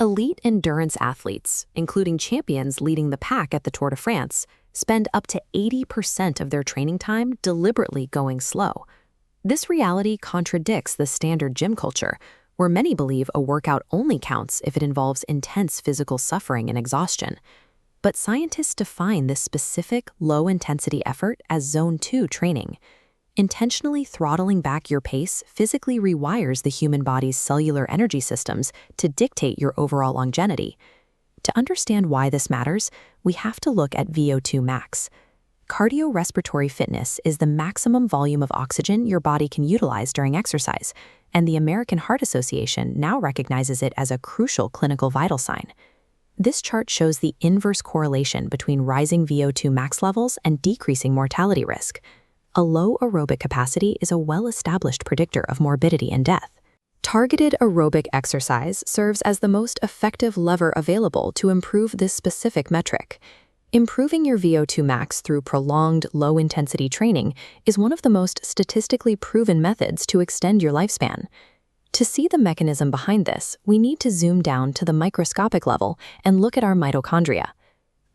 Elite endurance athletes, including champions leading the pack at the Tour de France, spend up to 80% of their training time deliberately going slow. This reality contradicts the standard gym culture, where many believe a workout only counts if it involves intense physical suffering and exhaustion. But scientists define this specific low-intensity effort as Zone 2 training. Intentionally throttling back your pace physically rewires the human body's cellular energy systems to dictate your overall longevity. To understand why this matters, we have to look at VO2 max. Cardiorespiratory fitness is the maximum volume of oxygen your body can utilize during exercise, and the American Heart Association now recognizes it as a crucial clinical vital sign. This chart shows the inverse correlation between rising VO2 max levels and decreasing mortality risk. A low aerobic capacity is a well-established predictor of morbidity and death. Targeted aerobic exercise serves as the most effective lever available to improve this specific metric. Improving your VO2 max through prolonged, low-intensity training is one of the most statistically proven methods to extend your lifespan. To see the mechanism behind this, we need to zoom down to the microscopic level and look at our mitochondria.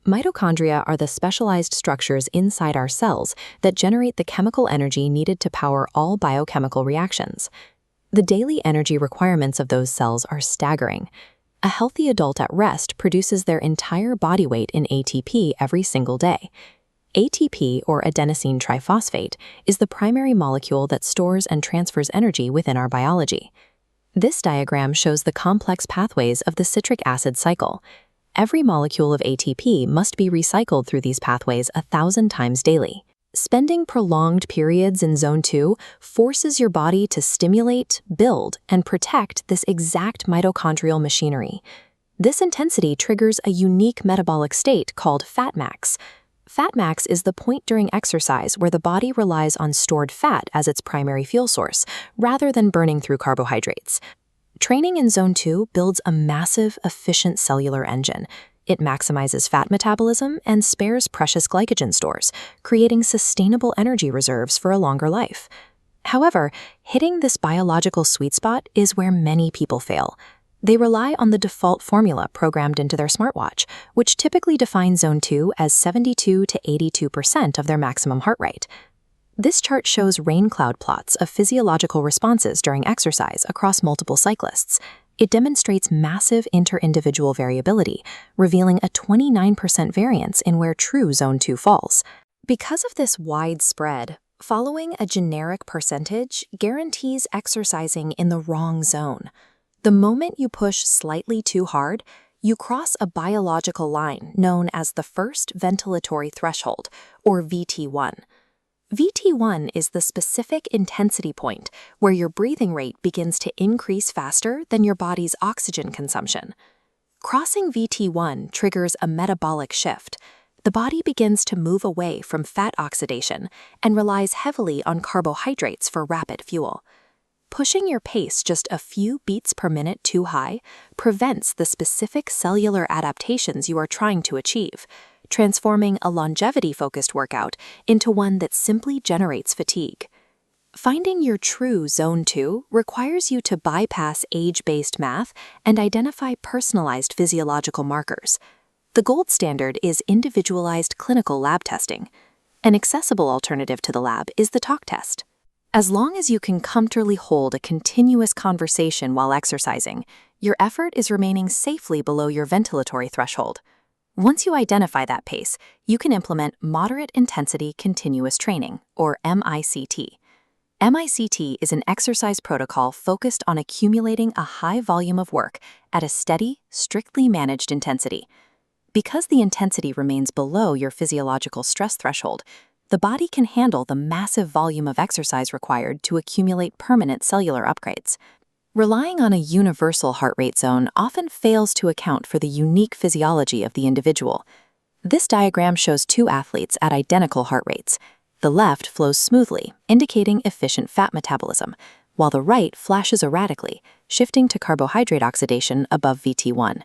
Mitochondria are the specialized structures inside our cells that generate the chemical energy needed to power all biochemical reactions. The daily energy requirements of those cells are staggering. A healthy adult at rest produces their entire body weight in ATP every single day. ATP, or adenosine triphosphate, is the primary molecule that stores and transfers energy within our biology. This diagram shows the complex pathways of the citric acid cycle. Every molecule of ATP must be recycled through these pathways 1,000 times daily. Spending prolonged periods in Zone 2 forces your body to stimulate, build, and protect this exact mitochondrial machinery. This intensity triggers a unique metabolic state called fat max. Fat max is the point during exercise where the body relies on stored fat as its primary fuel source, rather than burning through carbohydrates. Training in Zone 2 builds a massive, efficient cellular engine. It maximizes fat metabolism and spares precious glycogen stores, creating sustainable energy reserves for a longer life. However, hitting this biological sweet spot is where many people fail. They rely on the default formula programmed into their smartwatch, which typically defines Zone 2 as 72 to 82% of their maximum heart rate. This chart shows rain cloud plots of physiological responses during exercise across multiple cyclists. It demonstrates massive inter-individual variability, revealing a 29% variance in where true Zone 2 falls. Because of this wide spread, following a generic percentage guarantees exercising in the wrong zone. The moment you push slightly too hard, you cross a biological line known as the first ventilatory threshold, or VT1. VT1 is the specific intensity point where your breathing rate begins to increase faster than your body's oxygen consumption. Crossing VT1 triggers a metabolic shift. The body begins to move away from fat oxidation and relies heavily on carbohydrates for rapid fuel. Pushing your pace just a few beats per minute too high prevents the specific cellular adaptations you are trying to achieve, transforming a longevity-focused workout into one that simply generates fatigue. Finding your true Zone 2 requires you to bypass age-based math and identify personalized physiological markers. The gold standard is individualized clinical lab testing. An accessible alternative to the lab is the talk test. As long as you can comfortably hold a continuous conversation while exercising, your effort is remaining safely below your ventilatory threshold. Once you identify that pace, you can implement Moderate Intensity Continuous Training, or MICT. MICT is an exercise protocol focused on accumulating a high volume of work at a steady, strictly managed intensity. Because the intensity remains below your physiological stress threshold, the body can handle the massive volume of exercise required to accumulate permanent cellular upgrades. Relying on a universal heart rate zone often fails to account for the unique physiology of the individual. This diagram shows two athletes at identical heart rates. The left flows smoothly, indicating efficient fat metabolism, while the right flashes erratically, shifting to carbohydrate oxidation above VT1.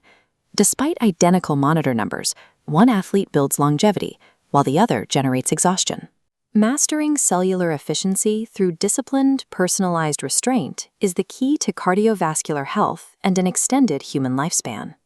Despite identical monitor numbers, one athlete builds longevity, while the other generates exhaustion. Mastering cellular efficiency through disciplined, personalized restraint is the key to cardiovascular health and an extended human lifespan.